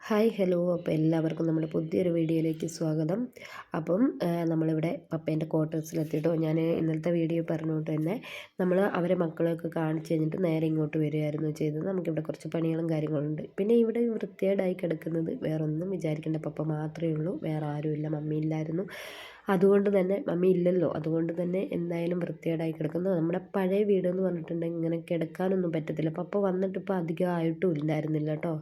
Hi hello അപ്പോൾ എല്ലാവർക്കും നമ്മുടെ പുതിയൊരു വീഡിയോയിലേക്ക് സ്വാഗതം. അപ്പം നമ്മളിവിടെ പപ്പേൻ്റെ ക്വാർട്ടേഴ്സിലെത്തിയിട്ടോ. ഞാൻ ഇന്നലത്തെ വീഡിയോ പറഞ്ഞുകൊണ്ട് തന്നെ അവരെ മക്കളെയൊക്കെ കാണിച്ച് കഴിഞ്ഞിട്ട് നേരെ ഇങ്ങോട്ട് വരികയായിരുന്നു ചെയ്തത്. നമുക്കിവിടെ കുറച്ച് പണികളും കാര്യങ്ങളുണ്ട്. പിന്നെ ഇവിടെ വൃത്തികേടായി കിടക്കുന്നത് വേറൊന്നും വിചാരിക്കേണ്ട, പപ്പ മാത്രമേ ഉള്ളൂ, വേറെ ആരുമില്ല, മമ്മി ഇല്ലായിരുന്നു. അതുകൊണ്ട് തന്നെ മമ്മി ഇല്ലല്ലോ, അതുകൊണ്ട് തന്നെ എന്തായാലും വൃത്തികേടായി കിടക്കുന്നു. നമ്മുടെ പഴയ വീടെന്ന് പറഞ്ഞിട്ടുണ്ടെങ്കിൽ ഇങ്ങനെ കിടക്കാനൊന്നും പറ്റത്തില്ല. പപ്പ വന്നിട്ട് ഇപ്പോൾ അധികം ആയിട്ടും ഇല്ലായിരുന്നില്ല കേട്ടോ.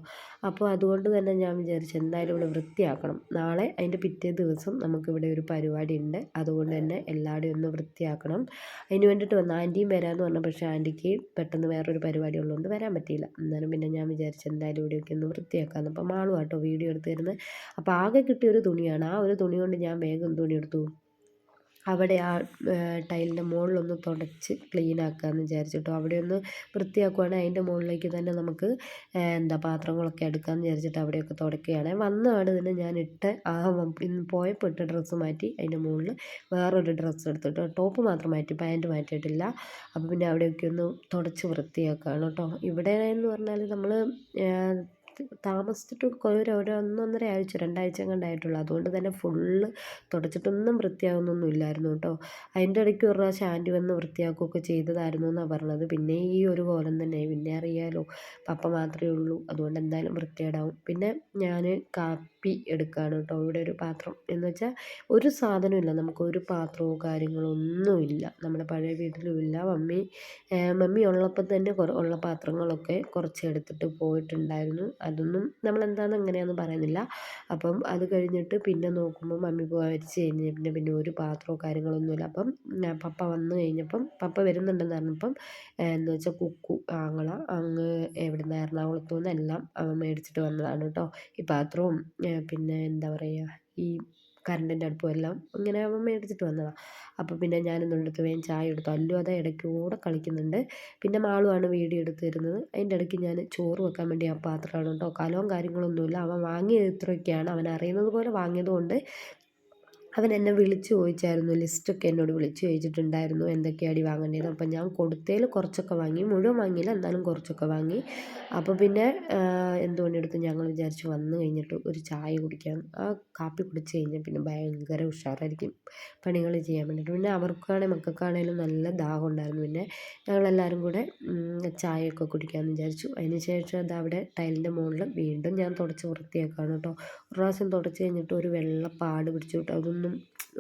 അപ്പോൾ അതുകൊണ്ട് തന്നെ ഞാൻ വിചാരിച്ചു എന്തായാലും ഇവിടെ വൃത്തിയാക്കണം. നാളെ അതിൻ്റെ പിറ്റേ ദിവസം നമുക്കിവിടെ ഒരു പരിപാടി ഉണ്ട്. അതുകൊണ്ട് തന്നെ എല്ലാവരുടെയും ഒന്ന് വൃത്തിയാക്കണം. അതിന് വേണ്ടിയിട്ട് വന്നു. ആൻറ്റിയും വരാമെന്ന് പറഞ്ഞു, പക്ഷേ ആൻറ്റിക്ക് പെട്ടെന്ന് വേറൊരു പരിപാടി ഉള്ളതുകൊണ്ട് വരാൻ പറ്റിയില്ല. എന്നാലും പിന്നെ ഞാൻ വിചാരിച്ചു എന്തായാലും ഇവിടെയൊക്കെ ഒന്ന് വൃത്തിയാക്കാമെന്ന്. അപ്പോൾ മാളും കേട്ടോ വീഡിയോ എടുത്ത് തരുന്നത്. അപ്പോൾ ആകെ കിട്ടിയൊരു തുണിയാണ്. ആ ഒരു തുണി കൊണ്ട് ഞാൻ വേഗം തുണി എടുത്തു. അവിടെ ആ ടൈലിൻ്റെ മുകളിലൊന്ന് തുടച്ച് ക്ലീൻ ആക്കാമെന്ന് വിചാരിച്ചിട്ടോ. അവിടെ ഒന്ന് വൃത്തിയാക്കുവാണെങ്കിൽ അതിൻ്റെ മുകളിലേക്ക് തന്നെ നമുക്ക് പാത്രങ്ങളൊക്കെ എടുക്കാമെന്ന് വിചാരിച്ചിട്ട് അവിടെയൊക്കെ തുടക്കുകയാണ്. വന്ന ആട് തന്നെ ഞാൻ ഇന്ന് പോയപ്പോൾ ഇട്ട ഡ്രസ്സ് മാറ്റി അതിൻ്റെ മുകളിൽ വേറൊരു ഡ്രസ്സ് എടുത്തിട്ട് ടോപ്പ് മാത്രം മാറ്റി, പാൻറ്റ് മാറ്റിയിട്ടില്ല. അപ്പോൾ പിന്നെ അവിടെയൊക്കെ ഒന്ന് തുടച്ച് വൃത്തിയാക്കുകയാണ് കേട്ടോ. ഇവിടെ എന്ന് പറഞ്ഞാൽ നമ്മൾ താമസിച്ചിട്ട് ഒരു ഒന്നൊന്നര ആഴ്ച 2 ആഴ്ച കണ്ടായിട്ടുള്ളൂ. അതുകൊണ്ട് തന്നെ ഫുള്ള് തുടച്ചിട്ടൊന്നും വൃത്തിയാകുന്നൊന്നും ഇല്ലായിരുന്നു കേട്ടോ. അതിൻ്റെ ഇടയ്ക്ക് ഒരു പ്രാവശ്യം ആൻറ്റി വന്ന് വൃത്തിയാക്കുകയൊക്കെ ചെയ്തതായിരുന്നു എന്നാണ് പറഞ്ഞത്. പിന്നെ ഈ ഒരു കോലം തന്നെ, പിന്നെ അറിയാലോ പപ്പ മാത്രമേ ഉള്ളൂ, അതുകൊണ്ട് എന്തായാലും വൃത്തികേടാവും. പിന്നെ ഞാൻ കാപ്പി എടുക്കുകയാണ് കേട്ടോ. ഇവിടെ ഒരു പാത്രം എന്ന് വെച്ചാൽ ഒരു സാധനമില്ല, നമുക്കൊരു പാത്രമോ കാര്യങ്ങളോ ഒന്നുമില്ല, നമ്മുടെ പഴയ വീട്ടിലും ഇല്ല. മമ്മി ഉള്ളപ്പം തന്നെ ഉള്ള പാത്രങ്ങളൊക്കെ കുറച്ച് എടുത്തിട്ട് പോയിട്ടുണ്ടായിരുന്നു. അതൊന്നും നമ്മളെന്താണെന്ന് എങ്ങനെയാണെന്ന് പറയുന്നില്ല. അപ്പം അത് കഴിഞ്ഞിട്ട് പിന്നെ നോക്കുമ്പോൾ മമ്മി മരിച്ച് കഴിഞ്ഞ് പിന്നെ ഒരു പാത്രമോ കാര്യങ്ങളൊന്നുമില്ല. അപ്പം പപ്പ വന്നു കഴിഞ്ഞപ്പം, പപ്പ വരുന്നുണ്ടെന്ന് പറഞ്ഞപ്പം എന്ന് വെച്ചാൽ ആങ്ങള അങ്ങ് എവിടുന്ന് എറണാകുളത്തു നിന്ന് എല്ലാം മേടിച്ചിട്ട് വന്നതാണ് കേട്ടോ. ഈ പാത്രവും പിന്നെ ഈ കറണ്ടിൻ്റെ അടുപ്പും എല്ലാം ഇങ്ങനെ അവൻ മേടിച്ചിട്ട് വന്നതാണ്. അപ്പോൾ പിന്നെ ഞാനിന്നെടുത്ത് വേഗം ചായ എടുത്തു. അല്ലു അത് ഇടയ്ക്കൂടെ കളിക്കുന്നുണ്ട്. പിന്നെ മാളുമാണ് വീഡിയോ എടുത്ത് തരുന്നത്. അതിൻ്റെ ഇടയ്ക്ക് ഞാൻ ചോറ് വെക്കാൻ വേണ്ടി ആ പാത്രമാണ് കേട്ടോ. കലവും കാര്യങ്ങളൊന്നുമില്ല, അവൻ വാങ്ങിയത് ഇത്രയൊക്കെയാണ്. അവൻ അറിയുന്നത് പോലെ വാങ്ങിയത് കൊണ്ട് അവൻ എന്നെ വിളിച്ച് ചോദിച്ചായിരുന്നു, ലിസ്റ്റൊക്കെ എന്നോട് വിളിച്ച് ചോദിച്ചിട്ടുണ്ടായിരുന്നു എന്തൊക്കെയാണ് വാങ്ങേണ്ടത്. അപ്പം ഞാൻ കൊടുത്തതിൽ കുറച്ചൊക്കെ വാങ്ങി, മുഴുവൻ വാങ്ങിയില്ല, എന്നാലും കുറച്ചൊക്കെ വാങ്ങി. അപ്പോൾ പിന്നെ എന്തുകൊണ്ടെടുത്ത് ഞങ്ങൾ വിചാരിച്ചു വന്നു കഴിഞ്ഞിട്ട് ഒരു ചായ കുടിക്കാം. ആ കാപ്പി കുടിച്ച് കഴിഞ്ഞാൽ പിന്നെ ഭയങ്കര ഉഷാറായിരിക്കും പണികൾ ചെയ്യാൻ വേണ്ടിയിട്ട്. പിന്നെ മക്കൾക്കാണേലും നല്ല ദാഹം ഉണ്ടായിരുന്നു. പിന്നെ ഞങ്ങളെല്ലാവരും കൂടെ ചായയൊക്കെ കുടിക്കാമെന്ന് വിചാരിച്ചു. അതിന് ശേഷം അവിടെ ടൈലിൻ്റെ മുകളിൽ വീണ്ടും ഞാൻ തുടച്ച് വൃത്തിയാക്കുകയാണ് കേട്ടോ. ഒരു പ്രാവശ്യം തുടച്ച് കഴിഞ്ഞിട്ട് ഒരു വെള്ള പാട് പിടിച്ചു കേട്ടോ. അതൊന്നും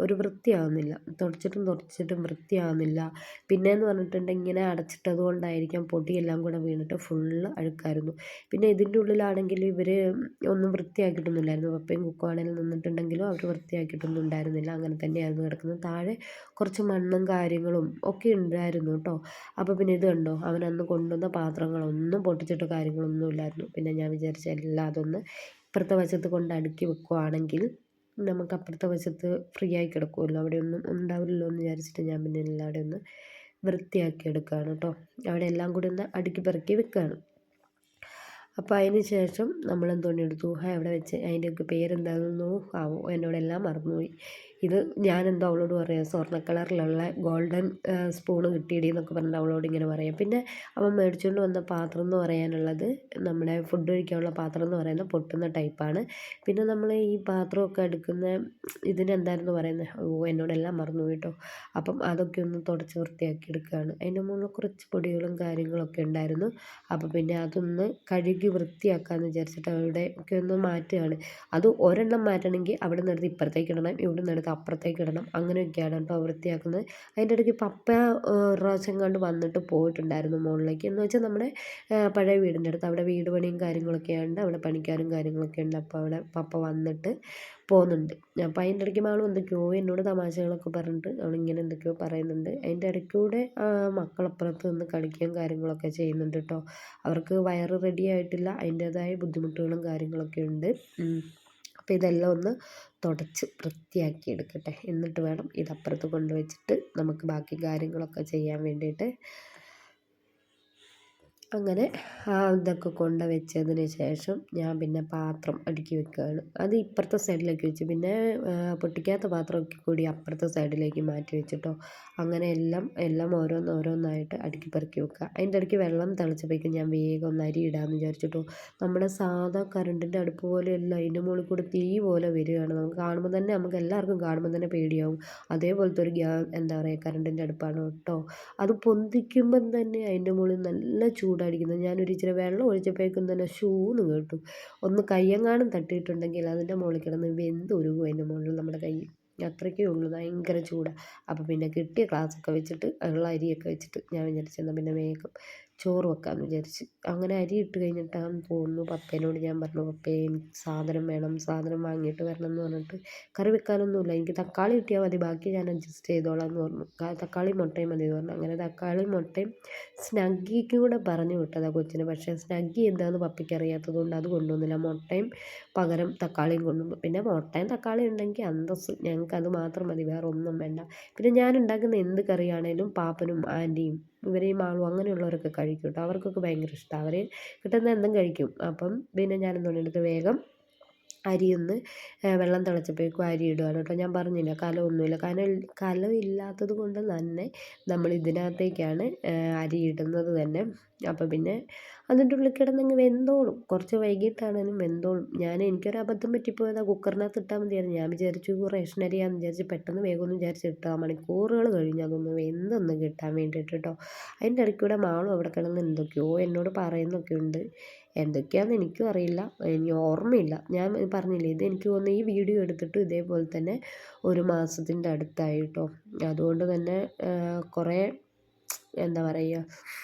ഒരു വൃത്തിയാവുന്നില്ല, തുടച്ചിട്ടും വൃത്തിയാവുന്നില്ല. പിന്നെയെന്ന് പറഞ്ഞിട്ടുണ്ടെങ്കിൽ ഇങ്ങനെ അടച്ചിട്ടത് കൊണ്ടായിരിക്കാം പൊടിയെല്ലാം കൂടെ വീണിട്ട് ഫുള്ള് അഴുക്കായിരുന്നു. പിന്നെ ഇതിൻ്റെ ഉള്ളിലാണെങ്കിൽ ഇവർ ഒന്നും വൃത്തിയാക്കിയിട്ടൊന്നുമില്ലായിരുന്നു. പപ്പയും കുക്കുവാണെങ്കിലും നിന്നിട്ടുണ്ടെങ്കിലും അവർ വൃത്തിയാക്കിയിട്ടൊന്നും ഉണ്ടായിരുന്നില്ല. അങ്ങനെ തന്നെയായിരുന്നു കിടക്കുന്നത്. താഴെ കുറച്ച് മണ്ണും കാര്യങ്ങളും ഒക്കെ ഉണ്ടായിരുന്നു കേട്ടോ. അപ്പോൾ പിന്നെ ഇത് കണ്ടോ, അവൻ അന്ന് കൊണ്ടുവന്ന പാത്രങ്ങളൊന്നും പൊട്ടിച്ചിട്ട് കാര്യങ്ങളൊന്നും ഇല്ലായിരുന്നു. പിന്നെ ഞാൻ വിചാരിച്ച എല്ലാം അതൊന്ന് ഇപ്പുറത്തെ വശത്ത് കൊണ്ട് അടുക്കി വെക്കുവാണെങ്കിൽ നമുക്ക് അപ്പുറത്തെ വശത്ത് ഫ്രീ ആയി കിടക്കുമല്ലോ, അവിടെയൊന്നും ഉണ്ടാവില്ലല്ലോ എന്ന് വിചാരിച്ചിട്ട് ഞാൻ പിന്നെ എല്ലാവരും ഒന്ന് വൃത്തിയാക്കി എടുക്കുകയാണ് കേട്ടോ. അവിടെ എല്ലാം കൂടി ഒന്ന് അടുക്കി പെറുക്കി വെക്കുകയാണ്. അപ്പോൾ അതിന് ശേഷം നമ്മൾ എടുത്തു, അവിടെ വെച്ച് അതിൻ്റെയൊക്കെ പേരെന്താണെന്നോ എന്നോടെല്ലാം മറന്നുപോയി. ഇത് ഞാനെന്തോ അവളോട് പറയാം, സ്വർണ്ണ കളറിലുള്ള ഗോൾഡൻ സ്പൂണ് കിട്ടിയടി എന്നൊക്കെ പറഞ്ഞിട്ട് അവളോട് ഇങ്ങനെ പറയാം. പിന്നെ അവൻ മേടിച്ചുകൊണ്ട് വന്ന പാത്രം എന്ന് പറയാനുള്ളത് നമ്മുടെ ഫുഡ് കഴിക്കാനുള്ള പാത്രം എന്ന് പറയുന്നത് പൊട്ടുന്ന ടൈപ്പാണ്. പിന്നെ നമ്മൾ ഈ പാത്രമൊക്കെ എടുക്കുന്ന ഇതിനെന്തായിരുന്നു പറയുന്നത്, എന്നോടെല്ലാം മറന്നു കേട്ടോ. അപ്പം അതൊക്കെ ഒന്ന് തുടച്ച് വൃത്തിയാക്കി എടുക്കുകയാണ്. അതിൻ്റെ മുകളിൽ കുറച്ച് പൊടികളും കാര്യങ്ങളൊക്കെ ഉണ്ടായിരുന്നു. അപ്പോൾ പിന്നെ അതൊന്ന് കഴുകി വൃത്തിയാക്കാമെന്ന് വിചാരിച്ചിട്ട് അവിടെ ഒക്കെ ഒന്ന് മാറ്റുകയാണ്. അത് ഒരെണ്ണം മാറ്റണമെങ്കിൽ അവിടെ നിന്നെടുത്ത് ഇപ്പുറത്തേക്ക് ഇടണം, ഇവിടെ നിന്നെടുത്ത് അപ്പുറത്തേക്ക് ഇടണം, അങ്ങനെയൊക്കെയാണ് കേട്ടോ വൃത്തിയാക്കുന്നത്. അതിൻ്റെ ഇടയ്ക്ക് പപ്പ ഒരു പ്രാവശ്യം കണ്ട് വന്നിട്ട് പോയിട്ടുണ്ടായിരുന്നു മുകളിലേക്ക്. എന്ന് വെച്ചാൽ നമ്മുടെ പഴയ വീടിൻ്റെ അടുത്ത് അവിടെ വീട് പണിയും കാര്യങ്ങളൊക്കെ ഉണ്ട്, അവിടെ പണിക്കാരും കാര്യങ്ങളൊക്കെ ഉണ്ട്. അപ്പോൾ അവിടെ പപ്പ വന്നിട്ട് പോകുന്നുണ്ട്. അപ്പോൾ അതിൻ്റെ ഇടയ്ക്ക് മാളും എന്തൊക്കെയോ എന്നോട് തമാശകളൊക്കെ പറഞ്ഞിട്ട് അവളിങ്ങനെ എന്തൊക്കെയോ പറയുന്നുണ്ട്. അതിൻ്റെ ഇടയ്ക്കൂടെ മക്കളപ്പുറത്ത് നിന്ന് കളിക്കുകയും കാര്യങ്ങളൊക്കെ ചെയ്യുന്നുണ്ട് കേട്ടോ. അവർക്ക് വയറ് റെഡി ആയിട്ടില്ല, അതിൻ്റേതായ ബുദ്ധിമുട്ടുകളും കാര്യങ്ങളൊക്കെ ഉണ്ട്. അപ്പോൾ ഇതെല്ലാം ഒന്ന് തുടച്ച് വൃത്തിയാക്കി എടുക്കട്ടെ, എന്നിട്ട് വേണം ഇതപ്പുറത്ത് കൊണ്ടുവച്ചിട്ട് നമുക്ക് ബാക്കി കാര്യങ്ങളൊക്കെ ചെയ്യാൻ വേണ്ടിയിട്ട്. അങ്ങനെ ഇതൊക്കെ കൊണ്ട് വെച്ചതിന് ശേഷം ഞാൻ പിന്നെ പാത്രം അടുക്കി വെക്കുകയാണ്. അത് ഇപ്പുറത്തെ സൈഡിലേക്ക് വെച്ചു. പിന്നെ പൊട്ടിക്കാത്ത പാത്രമൊക്കെ കൂടി അപ്പുറത്തെ സൈഡിലേക്ക് മാറ്റി വെച്ചിട്ടോ. അങ്ങനെ എല്ലാം ഓരോന്നോരോന്നായിട്ട് അടുക്കി പെറുക്കി വെക്കുക. അതിൻ്റെ ഇടയ്ക്ക് വെള്ളം തിളച്ചപ്പോഴേക്കും ഞാൻ വേഗം ഒന്ന് അരി ഇടാമെന്ന് വിചാരിച്ചിട്ടോ. നമ്മുടെ സാധാ കറണ്ടിൻ്റെ അടുപ്പ് പോലെയല്ല, അതിൻ്റെ മുകളിൽ കൂടെ തീ പോലെ വരികയാണ്. നമുക്ക് എല്ലാവർക്കും കാണുമ്പോൾ തന്നെ പേടിയാവും. അതേപോലത്തെ ഒരു എന്താ പറയുക, കറണ്ടിൻ്റെ അടുപ്പാണ് കേട്ടോ. അത് പൊന്തിക്കുമ്പം തന്നെ അതിൻ്റെ മുകളിൽ നല്ല ചൂടായിരിക്കുന്നത്. ഞാനൊരു ഇച്ചിരി വെള്ളം ഒഴിച്ചപ്പോഴേക്കും തന്നെ ഷൂന്ന് കേട്ടു. ഒന്ന് കയ്യെങ്ങാനും തട്ടിയിട്ടുണ്ടെങ്കിൽ അതിൻ്റെ മുകളിൽ കിടന്ന് വെന്തുരുകും, അതിൻ്റെ മുകളിൽ നമ്മുടെ കൈ. അത്രയ്ക്കേ ഉള്ളൂ, ഭയങ്കര ചൂടാണ്. അപ്പോൾ പിന്നെ കിട്ടിയ ഗ്ലാസ്സൊക്കെ വെച്ചിട്ട് ഉള്ള അരിയൊക്കെ വെച്ചിട്ട് ഞാൻ വിചാരിച്ചെന്നാൽ പിന്നെ വേഗം ചോറ് വെക്കാമെന്ന് വിചാരിച്ച്. അങ്ങനെ അരി ഇട്ട് കഴിഞ്ഞിട്ടാണെന്ന് തോന്നുന്നു പപ്പേനോട് ഞാൻ പറഞ്ഞു, പപ്പേ എനിക്ക് സാധനം വേണം, സാധനം വാങ്ങിയിട്ട് വരണം എന്ന് പറഞ്ഞിട്ട്. കറി വെക്കാനൊന്നുമില്ല, എനിക്ക് തക്കാളി കിട്ടിയാൽ മതി, ബാക്കി ഞാൻ അഡ്ജസ്റ്റ് ചെയ്തോളാം എന്ന് പറഞ്ഞു. തക്കാളിയും മുട്ടയും മതി എന്ന് പറഞ്ഞു. അങ്ങനെ തക്കാളിയും മുട്ടയും സ്നഗ്ഗിക്ക് കൂടെ പറഞ്ഞു വിട്ടതാണ് കൊച്ചിന്. പക്ഷേ സ്നഗ്ഗി എന്താണെന്ന് പപ്പയ്ക്ക് അറിയാത്തത് കൊണ്ട് അത് കൊണ്ടുവന്നില്ല. മുട്ടയും പകരം തക്കാളിയും കൊണ്ടുവന്നു. പിന്നെ മുട്ടയും തക്കാളിയും ഉണ്ടെങ്കിൽ അന്തസ്സ്, ഞങ്ങൾക്ക് അത് മാത്രം മതി, വേറെ ഒന്നും വേണ്ട. പിന്നെ ഞാൻ ഉണ്ടാക്കുന്ന എന്ത് കറിയാണേലും പാപ്പനും ആൻറ്റിയും ഇവരെയും മാളും അങ്ങനെയുള്ളവരൊക്കെ കഴിക്കും കേട്ടോ. അവർക്കൊക്കെ ഭയങ്കര ഇഷ്ടമാണ്, അവർ കിട്ടുന്ന എന്തും കഴിക്കും. അപ്പം പിന്നെ ഞാനെന്ത് എടുത്ത് വേഗം അരിയൊന്ന് വെള്ളം തിളച്ചപ്പോഴേക്കും അരി ഇടുകയാണ് കേട്ടോ. ഞാൻ പറഞ്ഞില്ല കലമൊന്നുമില്ല, കലമില്ലാത്തത് കൊണ്ട് തന്നെ നമ്മൾ ഇതിനകത്തേക്കാണ് അരി ഇടുന്നത് തന്നെ. അപ്പോൾ പിന്നെ അതിൻ്റെ ഉള്ളിൽ കിടന്നങ്ങ് വെന്തോളും, കുറച്ച് വൈകിട്ടാണെങ്കിലും വെന്തോളും. എനിക്കൊരു അബദ്ധം പറ്റിപ്പോയതാണ്, കുക്കറിനകത്ത് ഇട്ടാൽ മതിയായിരുന്നു. ഞാൻ വിചാരിച്ചു റേഷൻ അരിയാണെന്ന് വിചാരിച്ച് പെട്ടെന്ന് വേഗമൊന്നും വിചാരിച്ച് ഇട്ടാൽ മണിക്കൂറുകൾ കഴിഞ്ഞ് അതൊന്ന് വെന്തൊന്ന് കിട്ടാൻ വേണ്ടിയിട്ട് കേട്ടോ. അതിൻ്റെ ഇടയ്ക്കൂടെ മാളും അവിടെ കിടന്ന് എന്തൊക്കെയോ എന്നോട് പറയുന്നൊക്കെ ഉണ്ട്. എന്തൊക്കെയാണെന്ന് എനിക്കും അറിയില്ല, ഇനി ഓർമ്മയില്ല. ഞാൻ പറഞ്ഞില്ലേ, ഇത് എനിക്ക് തോന്നുന്നു ഈ വീഡിയോ എടുത്തിട്ട് ഇതേപോലെ തന്നെ 1 മാസത്തിൻ്റെ അടുത്തായി കേട്ടോ. അതുകൊണ്ട് തന്നെ കുറേ എന്താ പറയുക,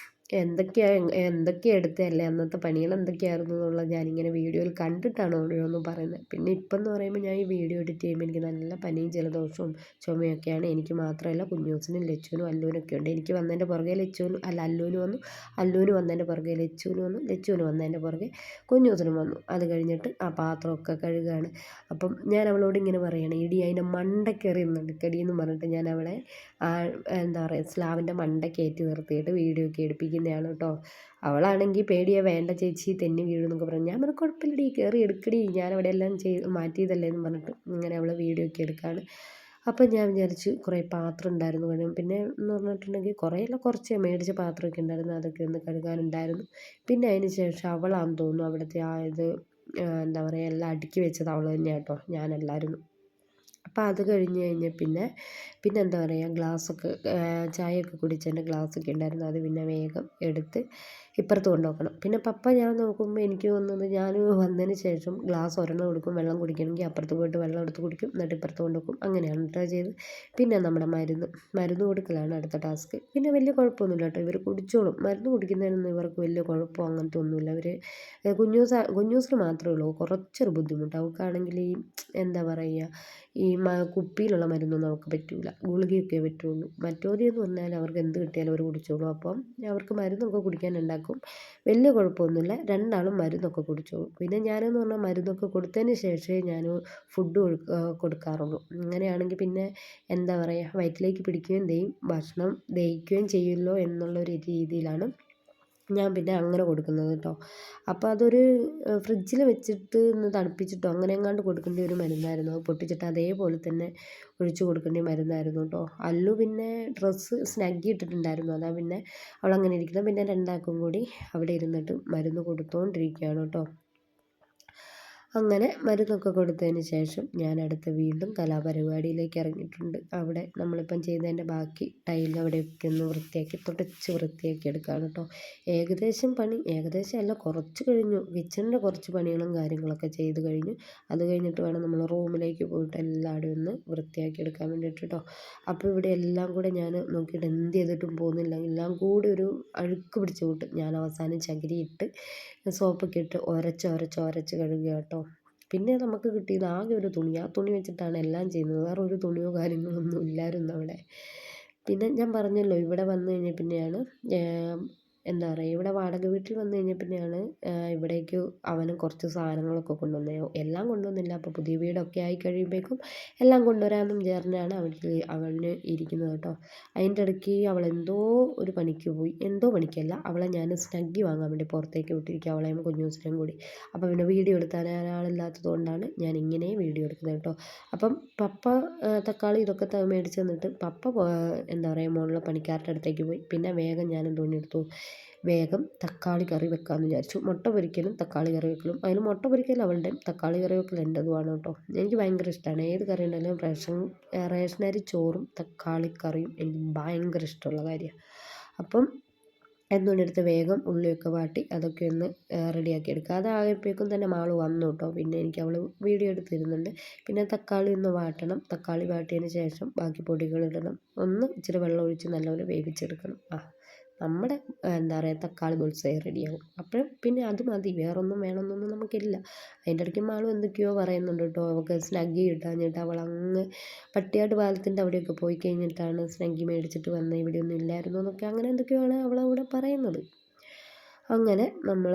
എന്തൊക്കെയാണ് എടുത്തതല്ലേ, അന്നത്തെ പണികൾ എന്തൊക്കെയായിരുന്നു എന്നുള്ളത് ഞാനിങ്ങനെ വീഡിയോയിൽ കണ്ടിട്ടാണ് ഓരോന്നും പറയുന്നത്. പിന്നെ ഇപ്പം എന്ന് പറയുമ്പോൾ ഞാൻ ഈ വീഡിയോ എഡിറ്റ് ചെയ്യുമ്പോൾ എനിക്ക് നല്ല പനിയും ജലദോഷവും ചുമയൊക്കെയാണ്. എനിക്ക് മാത്രമല്ല കുഞ്ഞൂസിനും ലച്ചുവിനും അല്ലൂനൊക്കെ ഉണ്ട്. എനിക്ക് വന്നതിൻ്റെ പുറകെ അല്ലൂന് വന്നു, അല്ലൂന് വന്നതിൻ്റെ പുറകെ ലച്ചുവിന് വന്നു, ലച്ചുവിന് വന്നതിൻ്റെ പുറകെ കുഞ്ഞൂസിനും വന്നു. അത് കഴിഞ്ഞിട്ട് ആ പാത്രമൊക്കെ കഴുകുകയാണ്. അപ്പം ഞാൻ അവളോട് ഇങ്ങനെ പറയുകയാണ്, ഇടി അതിൻ്റെ മണ്ടയ്ക്കേറി നടക്കടിയെന്ന് പറഞ്ഞിട്ട് ഞാൻ അവളെ എന്താ പറയുക സ്ലാവിൻ്റെ മണ്ടയ്ക്കേറ്റി നിർത്തിയിട്ട് വീഡിയോ ഒക്കെ എടുപ്പിക്കുന്നതാണ് കേട്ടോ. അവളാണെങ്കിൽ പേടിയാ, വേണ്ട ചേച്ചി തെന്നി വീഴുന്നൊക്കെ പറഞ്ഞു. ഞാൻ പറഞ്ഞു കുഴപ്പമില്ലടി, കയറി എടുക്കടി, ഞാനവിടെ എല്ലാം മാറ്റിയതല്ലേ എന്ന് പറഞ്ഞിട്ട് ഇങ്ങനെ അവൾ വീഡിയോ ഒക്കെ എടുക്കുകയാണ്. അപ്പം ഞാൻ വിചാരിച്ചു കുറേ പാത്രം ഉണ്ടായിരുന്നു കഴുകാൻ. പിന്നെ എന്ന് പറഞ്ഞിട്ടുണ്ടെങ്കിൽ കുറേയല്ല, കുറച്ച് മേടിച്ച പാത്രമൊക്കെ ഉണ്ടായിരുന്നു, അതൊക്കെ ഒന്ന് കഴുകാനുണ്ടായിരുന്നു. പിന്നെ അതിന് ശേഷം അവളാണെന്ന് തോന്നുന്നു അവിടുത്തെ ഇത് എന്താ പറയുക എല്ലാം അടുക്കി വെച്ചത് അവൾ തന്നെയാണ് കേട്ടോ, ഞാനല്ലായിരുന്നു. അപ്പോൾ അത് കഴിഞ്ഞ് പിന്നെ എന്താ പറയുക ഗ്ലാസ്സൊക്കെ ചായയൊക്കെ കുടിച്ചതിൻ്റെ ഗ്ലാസ്സൊക്കെ ഉണ്ടായിരുന്നു, അത് പിന്നെ വേഗം എടുത്ത് ഇപ്പുറത്ത് കൊണ്ടുവെക്കണം. പിന്നെ പപ്പ ഞാൻ നോക്കുമ്പോൾ എനിക്ക് തോന്നുന്നത് ഞാൻ വന്നതിന് ശേഷം ഗ്ലാസ് ഒരെണ്ണം എടുക്കും, വെള്ളം കുടിക്കണമെങ്കിൽ അപ്പുറത്ത് പോയിട്ട് വെള്ളം എടുത്ത് കുടിക്കും, എന്നിട്ട് ഇപ്പുറത്ത് കൊണ്ടുവെക്കും. അങ്ങനെയാണ് കേട്ടോ ചെയ്ത്. പിന്നെ നമ്മുടെ മരുന്ന് കൊടുക്കലാണ് അടുത്ത ടാസ്ക്. പിന്നെ വലിയ കുഴപ്പമൊന്നുമില്ല കേട്ടോ, ഇവർ കുടിച്ചോളും. മരുന്ന് കുടിക്കുന്നതിനൊന്നും ഇവർക്ക് വലിയ കുഴപ്പമോ അങ്ങനത്തെ ഒന്നുമില്ല. അവർ കുഞ്ഞൂസിന് മാത്രമേ ഉള്ളൂ കുറച്ചൊരു ബുദ്ധിമുട്ട്. അവൾക്കാണെങ്കിൽ ഈ എന്താ പറയുക ഈ കുപ്പിയിലുള്ള മരുന്നൊന്നും അവൾക്ക് പറ്റില്ല, ഗുളികയൊക്കെ പറ്റുള്ളൂ. മറ്റോരെന്ന് പറഞ്ഞാൽ അവർക്ക് എന്ത് കിട്ടിയാലും അവർ കുടിച്ചോളും. അപ്പം അവർക്ക് മരുന്നൊക്കെ കുടിക്കാനുണ്ടാക്കും, വലിയ കുഴപ്പമൊന്നുമില്ല. രണ്ടാളും മരുന്നൊക്കെ കുടിച്ചോളും. പിന്നെ ഞാനെന്ന് പറഞ്ഞാൽ മരുന്നൊക്കെ കൊടുത്തതിന് ശേഷമേ ഞാൻ ഫുഡ് കൊടുക്കാറുള്ളൂ. അങ്ങനെയാണെങ്കിൽ പിന്നെ എന്താ പറയുക വയറ്റിലേക്ക് പിടിക്കുകയും ചെയ്യും, ഭക്ഷണം ദഹിക്കുകയും ചെയ്യുമല്ലോ എന്നുള്ളൊരു രീതിയിലാണ് ഞാൻ പിന്നെ അങ്ങനെ കൊടുക്കുന്നത് കേട്ടോ. അപ്പോൾ അതൊരു ഫ്രിഡ്ജിൽ വെച്ചിട്ട് ഒന്ന് തണുപ്പിച്ചിട്ടോ അങ്ങനെ എങ്ങാണ്ട് കൊടുക്കേണ്ട ഒരു മരുന്നായിരുന്നു. അത് പൊട്ടിച്ചിട്ട് അതേപോലെ തന്നെ ഒഴിച്ച് കൊടുക്കേണ്ട മരുന്നായിരുന്നു കേട്ടോ. അല്ലു പിന്നെ ഡ്രസ്സ് സ്നഗ്ഗി ഇട്ടിട്ടുണ്ടായിരുന്നു, അതാ പിന്നെ അവളങ്ങനെ ഇരിക്കുന്നത്. പിന്നെ രണ്ടാൾക്കും കൂടി അവിടെ ഇരുന്നിട്ട് മരുന്ന് കൊടുത്തുകൊണ്ടിരിക്കുകയാണ് കേട്ടോ. അങ്ങനെ മരുന്നൊക്കെ കൊടുത്തതിന് ശേഷം ഞാൻ അടുത്ത് വീണ്ടും കലാപരിപാടിയിലേക്ക് ഇറങ്ങിയിട്ടുണ്ട്. അവിടെ നമ്മളിപ്പം ചെയ്തതിൻ്റെ ബാക്കി ടൈൽ അവിടെയൊക്കെ ഒന്ന് വൃത്തിയാക്കി തുടച്ച് വൃത്തിയാക്കി എടുക്കുകയാണ് കേട്ടോ. ഏകദേശം അല്ല, കുറച്ച് കഴിഞ്ഞു. കിച്ചണിൻ്റെ കുറച്ച് പണികളും കാര്യങ്ങളൊക്കെ ചെയ്ത് കഴിഞ്ഞു. അത് കഴിഞ്ഞിട്ട് വേണം നമ്മൾ റൂമിലേക്ക് പോയിട്ട് എല്ലാവരും ഒന്ന് വൃത്തിയാക്കി എടുക്കാൻ വേണ്ടിയിട്ട് കേട്ടോ. അപ്പോൾ ഇവിടെ എല്ലാം കൂടെ ഞാൻ നോക്കിയിട്ട് എന്ത് ചെയ്തിട്ടും പോകുന്നില്ല, എല്ലാം കൂടി ഒരു അഴുക്ക് പിടിച്ച് കൂട്ട്. ഞാൻ അവസാനം ചകിരിയിട്ട് സോപ്പൊക്കെ ഇട്ട് ഒരച്ച് കഴുകുക കേട്ടോ. പിന്നെ നമുക്ക് കിട്ടിയത് ആകെ ഒരു തുണി, ആ തുണി വെച്ചിട്ടാണ് എല്ലാം ചെയ്യുന്നത്, വേറെ ഒരു തുണിയോ കാര്യങ്ങളൊന്നും ഇല്ലായിരുന്നു അവിടെ. പിന്നെ ഞാൻ പറഞ്ഞല്ലോ ഇവിടെ വന്നു കഴിഞ്ഞാൽ പിന്നെയാണ് എന്താ പറയുക, ഇവിടെ വാടക വീട്ടിൽ വന്നു കഴിഞ്ഞാൽ പിന്നെയാണ് ഇവിടേക്ക് അവന് കുറച്ച് സാധനങ്ങളൊക്കെ കൊണ്ടുവന്നത്. എല്ലാം കൊണ്ടുവന്നില്ല. അപ്പോൾ പുതിയ വീടൊക്കെ ആയി കഴിയുമ്പോഴേക്കും എല്ലാം കൊണ്ടുവരാമെന്നും വിചാരിച്ചാണ് അവന് ഇരിക്കുന്നത് കേട്ടോ. അതിൻ്റെ ഇടയ്ക്ക് അവൾ എന്തോ ഒരു പണിക്ക് പോയി. എന്തോ പണിക്കല്ല, അവളെ ഞാൻ സ്നഗ്ഗി വാങ്ങാൻ വേണ്ടി പുറത്തേക്ക് വിട്ടിരിക്കുക, അവളെയും കുഞ്ഞൂസിനെയും കൂടി. അപ്പോൾ പിന്നെ വീഡിയോ എടുക്കാൻ ഒരാളില്ലാത്തത് കൊണ്ടാണ് ഞാൻ ഇങ്ങനെ വീഡിയോ എടുക്കുന്നത് കേട്ടോ. അപ്പം പപ്പ തക്കാളി ഇതൊക്കെ മേടിച്ച് തന്നിട്ട് പപ്പ എന്താ പറയുക, മുകളിലെ പണിക്കാരുടെ അടുത്തേക്ക് പോയി. പിന്നെ വേഗം ഞാൻ എന്തോന്ന് എടുത്തു, വേഗം തക്കാളി കറി വെക്കാമെന്ന് വിചാരിച്ചു. മുട്ട പൊരിക്കലും തക്കാളി കറി വെക്കലും, അതിൽ മുട്ട പൊരിക്കൽ അവളുടെയും തക്കാളി കറി വെക്കൽ എൻ്റെതുമാണ് കേട്ടോ. എനിക്ക് ഭയങ്കര ഇഷ്ടമാണ്. ഏത് കറി ഉണ്ടെങ്കിലും റേഷനരി ചോറും തക്കാളി കറിയും എനിക്ക് ഭയങ്കര ഇഷ്ടമുള്ള കാര്യമാണ്. അപ്പം എന്നുകൊണ്ടെടുത്ത് വേഗം ഉള്ളിയൊക്കെ വാട്ടി അതൊക്കെ ഒന്ന് റെഡിയാക്കി എടുക്കുക. അതായപ്പോഴേക്കും തന്നെ മാള് വന്നു കേട്ടോ. പിന്നെ എനിക്ക് അവൾ വീഡിയോ എടുത്തിരുന്നുണ്ട്. പിന്നെ തക്കാളി ഒന്ന് വാട്ടണം. തക്കാളി വാട്ടിയതിന് ശേഷം ബാക്കി പൊടികൾ ഇടണം. ഒന്ന് ഇച്ചിരി വെള്ളം ഒഴിച്ച് നല്ലപോലെ വേവിച്ചെടുക്കണം. നമ്മുടെ എന്താ പറയുക, തക്കാളി ബുൾസൈ റെഡിയാവും. അപ്പോഴും പിന്നെ അത് മതി, വേറൊന്നും വേണമെന്നൊന്നും നമുക്കില്ല. അതിൻ്റെ ഇടയ്ക്ക് മാളും എന്തൊക്കെയോ പറയുന്നുണ്ട് കേട്ടോ. അവൾക്ക് സ്നഗ്ഗി കിട്ടാഞ്ഞിട്ട് അവൾ അങ്ങ് പട്ടിയാട് പാലത്തിൻ്റെ അവിടെയൊക്കെ പോയി കഴിഞ്ഞിട്ടാണ് സ്നഗ്ഗി മേടിച്ചിട്ട് വന്നത്, ഇവിടെയൊന്നും ഇല്ലായിരുന്നു എന്നൊക്കെ അങ്ങനെ എന്തൊക്കെയാണ് അവളവിടെ പറയുന്നത്. അങ്ങനെ നമ്മൾ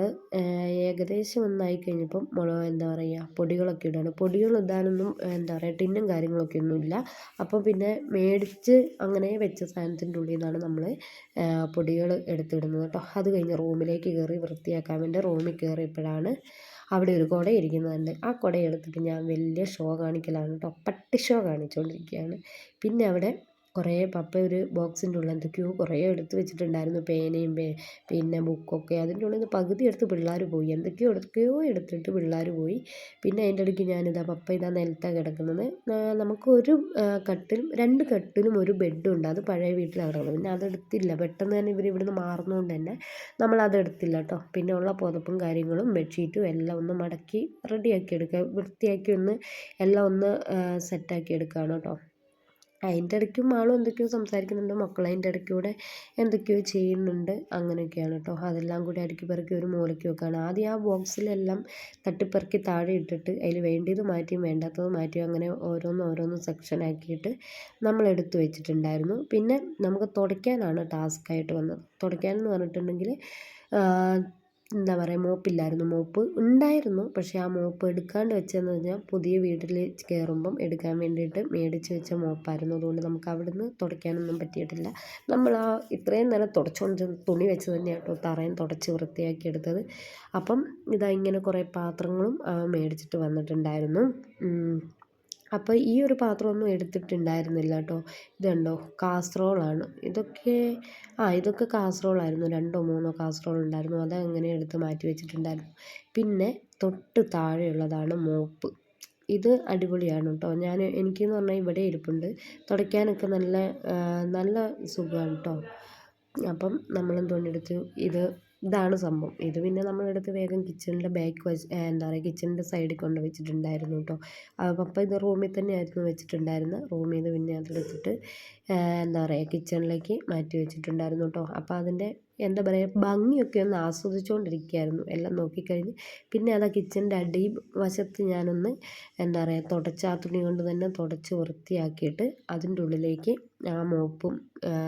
ഏകദേശം ഒന്നായി കഴിഞ്ഞപ്പം എന്താ പറയുക, പൊടികളൊക്കെ ഇടാണ്. പൊടികൾ ഇടാനൊന്നും എന്താ പറയുക, ടിന്നും കാര്യങ്ങളൊക്കെ ഒന്നുമില്ല. അപ്പോൾ പിന്നെ മേടിച്ച് അങ്ങനെ വെച്ച സാധനത്തിൻ്റെ ഉള്ളിൽ നിന്നാണ് നമ്മൾ പൊടികൾ എടുത്തിടുന്നത് കേട്ടോ. അത് കഴിഞ്ഞ് റൂമിലേക്ക് കയറി വൃത്തിയാക്കാൻ വേണ്ടി റൂമിൽ കയറിയപ്പോഴാണ് അവിടെ ഒരു കുട ഇരിക്കുന്നുണ്ട്. ആ കുട എടുത്തിട്ട് ഞാൻ വലിയ ഷോ കാണിക്കലാണ് കേട്ടോ. പട്ടി ഷോ കാണിച്ചുകൊണ്ടിരിക്കുകയാണ്. പിന്നെ അവിടെ കുറേ പപ്പ ഒരു ബോക്സിൻ്റെ ഉള്ളിൽ എന്തൊക്കെയോ കുറേ എടുത്ത് വെച്ചിട്ടുണ്ടായിരുന്നു, പേനയും പിന്നെ ബുക്കൊക്കെ. അതിൻ്റെ ഉള്ളിൽ നിന്ന് പകുതി എടുത്ത് പിള്ളേർ പോയി, എന്തൊക്കെയോ എടുത്തിട്ട് പിള്ളേർ പോയി. പിന്നെ അതിൻ്റെ ഇടയ്ക്ക് ഞാനിതാ പപ്പ ഇതാ നിലത്താണ് കിടക്കുന്നത്. നമുക്ക് ഒരു കട്ടിലും 2 കട്ടിലും ഒരു ബെഡും ഉണ്ട്. അത് പഴയ വീട്ടിലാണ് കിടക്കുന്നത്. പിന്നെ അതെടുത്തില്ല, പെട്ടെന്ന് തന്നെ ഇവർ ഇവിടുന്ന് മാറുന്നതുകൊണ്ട് തന്നെ നമ്മളതെടുത്തില്ല കേട്ടോ. പിന്നെ ഉള്ള പുതപ്പും കാര്യങ്ങളും ബെഡ്ഷീറ്റും എല്ലാം ഒന്ന് മടക്കി റെഡിയാക്കി എടുക്കുക, വൃത്തിയാക്കി ഒന്ന് എല്ലാം ഒന്ന് സെറ്റാക്കി എടുക്കുകയാണ് കേട്ടോ. അതിൻ്റെ ഇടയ്ക്കും ആളും എന്തൊക്കെയോ സംസാരിക്കുന്നുണ്ട്, മക്കൾ അതിൻ്റെ ഇടയ്ക്കൂടെ എന്തൊക്കെയോ ചെയ്യുന്നുണ്ട്. അങ്ങനെയൊക്കെയാണ് കേട്ടോ. അതെല്ലാം കൂടി അടുക്കി പെറുക്കി ഒരു മൂലയ്ക്ക് വെക്കുകയാണ്. ആദ്യം ആ ബോക്സിലെല്ലാം തട്ടിപ്പെറുക്കി താഴെ ഇട്ടിട്ട് അതിൽ വേണ്ടിയത് മാറ്റിയും വേണ്ടാത്തത് മാറ്റിയും അങ്ങനെ ഓരോന്ന് സെക്ഷൻ ആക്കിയിട്ട് നമ്മൾ എടുത്തു വെച്ചിട്ടുണ്ടായിരുന്നു. പിന്നെ നമുക്ക് തുടയ്ക്കാനാണ് ടാസ്ക്കായിട്ട് വന്നത്. തുടയ്ക്കാനെന്ന് പറഞ്ഞിട്ടുണ്ടെങ്കിൽ എന്താ പറയുക, മോപ്പില്ലായിരുന്നു. മോപ്പ് ഉണ്ടായിരുന്നു, പക്ഷേ ആ മോപ്പ് എടുക്കാണ്ട് വെച്ചതെന്ന് പറഞ്ഞാൽ പുതിയ വീട്ടിൽ കയറുമ്പം എടുക്കാൻ വേണ്ടിയിട്ട് മേടിച്ച് വെച്ച മോപ്പായിരുന്നു. അതുകൊണ്ട് നമുക്ക് അവിടുന്ന് തുടയ്ക്കാനൊന്നും പറ്റിയിട്ടില്ല. നമ്മൾ ആ ഇത്രയും നേരം തുടച്ചുകൊണ്ടിരുന്ന തുണി വെച്ച് തന്നെയാണ് കേട്ടോ തറയും തുടച്ച് വൃത്തിയാക്കി എടുത്തത്. അപ്പം ഇതാ ഇങ്ങനെ കുറേ പാത്രങ്ങളും മേടിച്ചിട്ട് വന്നിട്ടുണ്ടായിരുന്നു. അപ്പോൾ ഈ ഒരു പാത്രമൊന്നും എടുത്തിട്ടുണ്ടായിരുന്നില്ല കേട്ടോ. ഇത് കണ്ടോ, കാസറോളാണ് ഇതൊക്കെ കാസറോളായിരുന്നു. 2 3 കാസറോൾ ഉണ്ടായിരുന്നു. അതങ്ങനെ എടുത്ത് മാറ്റി വെച്ചിട്ടുണ്ടായിരുന്നു. പിന്നെ തൊട്ട് താഴെയുള്ളതാണ് മോപ്പ്. ഇത് അടിപൊളിയാണ് കേട്ടോ. എനിക്കെന്ന് പറഞ്ഞാൽ ഇവിടെ ഇരിപ്പുണ്ട്, തുടയ്ക്കാനൊക്കെ നല്ല സുഖമാണ് കേട്ടോ. അപ്പം നമ്മളെന്തോന്നെടുത്തു, ഇതാണ് സംഭവം. ഇത് പിന്നെ നമ്മളെടുത്ത് വേഗം കിച്ചണിൻ്റെ എന്താ പറയുക, കിച്ചണിൻ്റെ സൈഡിൽ കൊണ്ട് വെച്ചിട്ടുണ്ടായിരുന്നു കേട്ടോ. പപ്പ ഇത് റൂമിൽ തന്നെയായിരുന്നു വെച്ചിട്ടുണ്ടായിരുന്നത്. റൂമിൽ നിന്ന് പിന്നെ അതെടുത്തിട്ട് എന്താ പറയുക, കിച്ചണിലേക്ക് മാറ്റി വെച്ചിട്ടുണ്ടായിരുന്നു കേട്ടോ. അപ്പോൾ അതിൻ്റെ എന്താ പറയുക, ഭംഗിയൊക്കെ ഒന്ന് ആസ്വദിച്ചുകൊണ്ടിരിക്കുകയായിരുന്നു എല്ലാം നോക്കിക്കഴിഞ്ഞ്. പിന്നെ അതാ കിച്ചണിൻ്റെ അടിവശത്ത് ഞാനൊന്ന് എന്താ പറയുക, ആ തുണി കൊണ്ട് തന്നെ തുടച്ച് വൃത്തിയാക്കിയിട്ട് അതിൻ്റെ ഉള്ളിലേക്ക് ആ മോപ്പും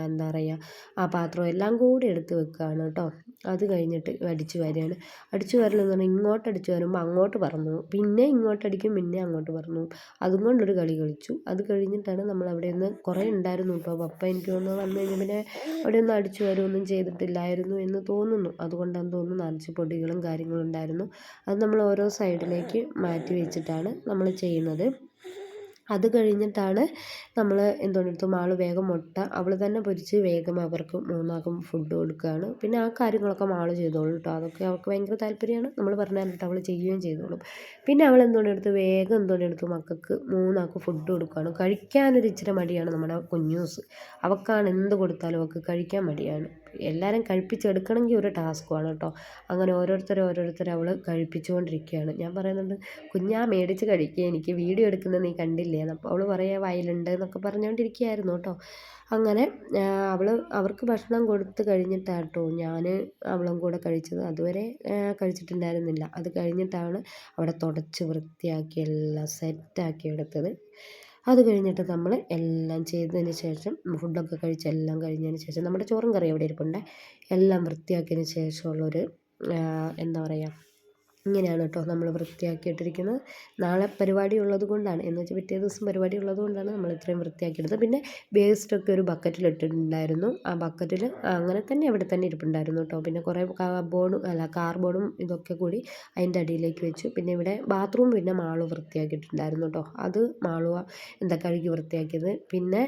എന്താ പറയുക, ആ പാത്രം എല്ലാം കൂടി എടുത്ത് വെക്കുകയാണ് കേട്ടോ. അത് കഴിഞ്ഞിട്ട് അടിച്ചു വാരുകയാണ്. അടിച്ചു വാരലെന്ന് പറഞ്ഞാൽ ഇങ്ങോട്ട് അടിച്ചു വാരുമ്പോൾ അങ്ങോട്ട് പറന്നു, പിന്നെ ഇങ്ങോട്ടടിക്കും, പിന്നെ അങ്ങോട്ട് പറന്നു. അതും കൊണ്ടൊരു കളി കളിച്ചു. അത് കഴിഞ്ഞിട്ടാണ് നമ്മൾ അവിടെ നിന്ന് കുറേ ഉണ്ടായിരുന്നു കേട്ടോ. പപ്പ എനിക്ക് തോന്നുന്നു വന്നു കഴിഞ്ഞ് പിന്നെ അവിടെ ഒന്നും അടിച്ചു വാരുകയൊന്നും ചെയ്തിട്ടില്ലായിരുന്നു എന്ന് തോന്നുന്നു. അതുകൊണ്ടാണെന്ന് തോന്നുന്നു നിറച്ച് പൊടികളും കാര്യങ്ങളും ഉണ്ടായിരുന്നു. അത് നമ്മൾ ഓരോ സൈഡിലേക്ക് മാറ്റി വെച്ചിട്ടാണ് നമ്മൾ ചെയ്യുന്നത്. അത് കഴിഞ്ഞിട്ടാണ് നമ്മൾ എന്തോന്നെടുത്തു, മാള് വേഗം മുട്ട അവൾ തന്നെ പൊരിച്ച് വേഗം അവർക്ക് 3 ഫുഡ് കൊടുക്കുകയാണ്. പിന്നെ ആ കാര്യങ്ങളൊക്കെ മാള് ചെയ്തോളും കേട്ടോ. അതൊക്കെ അവൾക്ക് ഭയങ്കര താല്പര്യമാണ്. നമ്മൾ പറഞ്ഞാൽ കേട്ടോ അവൾ ചെയ്യുകയും ചെയ്തോളും. പിന്നെ അവൾ വേഗം മക്കൾക്ക് 3 ഫുഡ് കൊടുക്കുകയാണ്. കഴിക്കാനൊരു ഇച്ചിരി മടിയാണ് നമ്മുടെ കുഞ്ഞൂസ്. അവൾക്കാണ് എന്ത് കൊടുത്താലും അവൾക്ക് കഴിക്കാൻ മടിയാണ്. എല്ലാവരും കഴിപ്പിച്ചെടുക്കണമെങ്കിൽ ഒരു ടാസ്ക്കുമാണ് കേട്ടോ. അങ്ങനെ ഓരോരുത്തരെ അവൾ കഴിപ്പിച്ചുകൊണ്ടിരിക്കുകയാണ്. ഞാൻ പറയുന്നുണ്ട്, കുഞ്ഞാ മേടിച്ച് കഴിക്കുക, എനിക്ക് വീഡിയോ എടുക്കുന്നത് നീ കണ്ടില്ലേ. അപ്പോൾ അവൾ പറയുക വയലുണ്ട് എന്നൊക്കെ പറഞ്ഞുകൊണ്ടിരിക്കുകയായിരുന്നു കേട്ടോ. അങ്ങനെ അവർക്ക് ഭക്ഷണം കൊടുത്ത് കഴിഞ്ഞിട്ടാണ് കേട്ടോ ഞാൻ അവളും കൂടെ കഴിച്ചത്. അതുവരെ കഴിച്ചിട്ടുണ്ടായിരുന്നില്ല. അത് കഴിഞ്ഞിട്ടാണ് അവിടെ തുടച്ച് വൃത്തിയാക്കി എല്ലാം സെറ്റാക്കി എടുത്തത്. അത് കഴിഞ്ഞിട്ട് നമ്മൾ എല്ലാം ചെയ്തതിന് ശേഷം ഫുഡൊക്കെ കഴിച്ച് എല്ലാം കഴിഞ്ഞതിന് ശേഷം നമ്മുടെ ചോറും കറിയും അവിടെ ഇരിപ്പുണ്ട്. എല്ലാം വൃത്തിയാക്കിയതിന് ശേഷമുള്ളൊരു എന്താ പറയുക, ഇങ്ങനെയാണ് കേട്ടോ നമ്മൾ വൃത്തിയാക്കിയിട്ടിരിക്കുന്നത്. നാളെ പരിപാടി ഉള്ളത് കൊണ്ടാണ്, എന്ന് വെച്ചാൽ പിറ്റേ ദിവസം പരിപാടി ഉള്ളത് കൊണ്ടാണ് നമ്മൾ ഇത്രയും വൃത്തിയാക്കിയെടുത്തത്. പിന്നെ വേസ്റ്റൊക്കെ ഒരു ബക്കറ്റിൽ ഇട്ടിട്ടുണ്ടായിരുന്നു. ആ ബക്കറ്റിൽ അങ്ങനെ തന്നെ അവിടെ തന്നെ ഇരിപ്പുണ്ടായിരുന്നു കേട്ടോ. പിന്നെ കുറേ കാർബോർഡും ഇതൊക്കെ കൂടി അതിൻ്റെ അടിയിലേക്ക് വെച്ചു. പിന്നെ ഇവിടെ ബാത്റൂം പിന്നെ മാളു വൃത്തിയാക്കിയിട്ടുണ്ടായിരുന്നു കേട്ടോ. അത് മാളുവ കഴുകി വൃത്തിയാക്കിയത്. പിന്നെ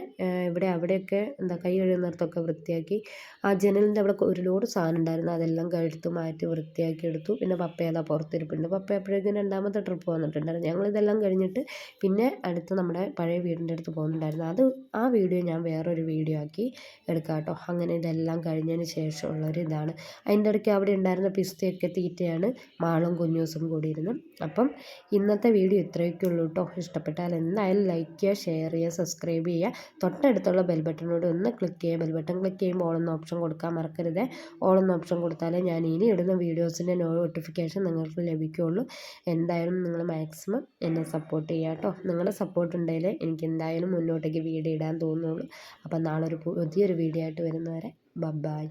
ഇവിടെ അവിടെയൊക്കെ കൈ കഴുകുന്നിടത്തൊക്കെ വൃത്തിയാക്കി. ആ ജനലിൻ്റെ അവിടെ ഒരു ലോഡ് സാധനം ഉണ്ടായിരുന്നു, അതെല്ലാം കഴുത്ത് മാറ്റി വൃത്തിയാക്കി എടുത്തു. പിന്നെ പപ്പ പുറത്തിരിപ്പുണ്ട്. പപ്പ അപ്പോഴേക്കും രണ്ടാമത്തെ ട്രിപ്പ് വന്നിട്ടുണ്ടായിരുന്നു. ഞങ്ങളിതെല്ലാം കഴിഞ്ഞിട്ട് പിന്നെ അടുത്ത് നമ്മുടെ പഴയ വീടിൻ്റെ അടുത്ത് പോകുന്നുണ്ടായിരുന്നു. ആ വീഡിയോ ഞാൻ വേറൊരു വീഡിയോ ആക്കി എടുക്കാം കേട്ടോ. അങ്ങനെ ഇതെല്ലാം കഴിഞ്ഞതിന് ശേഷമുള്ളൊരു ഇതാണ്. അതിൻ്റെ ഇടയ്ക്ക് അവിടെ ഉണ്ടായിരുന്ന പിസ്തയൊക്കെ തീറ്റയാണ് മാളും കുഞ്ഞൂസും കൂടി ഇരുന്ന്. അപ്പം ഇന്നത്തെ വീഡിയോ ഇത്രയൊക്കെ ഉള്ളൂ കേട്ടോ. ഇഷ്ടപ്പെട്ടാൽ എന്തായാലും ലൈക്ക് ചെയ്യുക, ഷെയർ ചെയ്യുക, സബ്സ്ക്രൈബ് ചെയ്യുക. തൊട്ടടുത്തുള്ള ബെൽ ബട്ടനോട് ഒന്ന് ക്ലിക്ക് ചെയ്യുക. ബെൽ ബട്ടൺ ക്ലിക്ക് ചെയ്യുമ്പോൾ ഓൾ എന്ന ഓപ്ഷൻ കൊടുക്കാൻ മറക്കരുത്. ഓൾ എന്ന ഓപ്ഷൻ കൊടുത്താലേ ഞാൻ ഇനി ഇടുന്ന വീഡിയോസിൻ്റെ നോട്ടിഫിക്കേഷൻ നിങ്ങൾക്ക് ലഭിക്കുകയുള്ളൂ. എന്തായാലും നിങ്ങൾ മാക്സിമം എന്നെ സപ്പോർട്ട് ചെയ്യുക കേട്ടോ. നിങ്ങളുടെ സപ്പോർട്ട് ഉണ്ടെങ്കിൽ എനിക്ക് എന്തായാലും മുന്നോട്ടേക്ക് വീഡിയോ ഇടാൻ തോന്നുള്ളൂ. അപ്പം നാളെ ഒരു പുതിയൊരു വീഡിയോ ആയിട്ട് വരുന്നവരെ ബൈ.